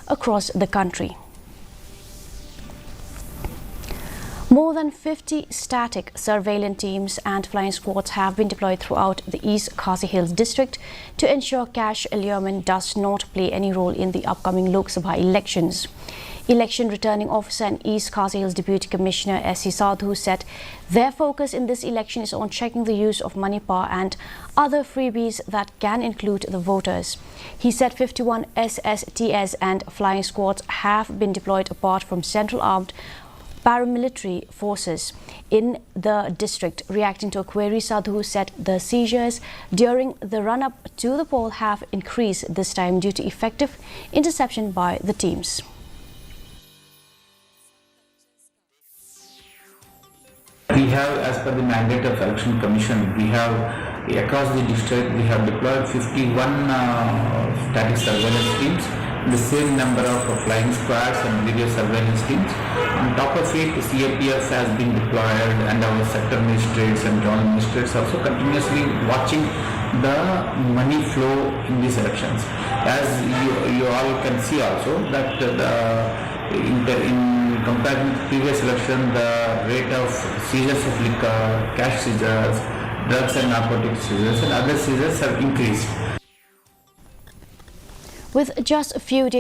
across the country. More than 50 static surveillance teams and flying squads have been deployed throughout the East Khasi Hills district to ensure cash allurement does not play any role in the upcoming Lok Sabha elections. Election Returning Officer and East Khasi Hills Deputy Commissioner Ssts Sadhu said their focus in this election is on checking the use of money power and other freebies that can include the voters. He said 51 Ssts and flying squads have been deployed apart from Central Armed paramilitary forces in the district. Reacting to a query, Sadhu said the seizures during the run-up to the poll have increased this time due to effective interception by the teams. We have, as per the mandate of Election Commission, we have across the district we have deployed 51 static surveillance teams, the same number of flying squads and video surveillance teams. On top of it, CAPF has been deployed and our sector magistrates and joint magistrates also continuously watching the money flow in these elections. As you all can see also that in comparison to previous election, the rate of seizures of liquor, cash seizures, drugs and narcotics seizures and other seizures have increased. With just a few days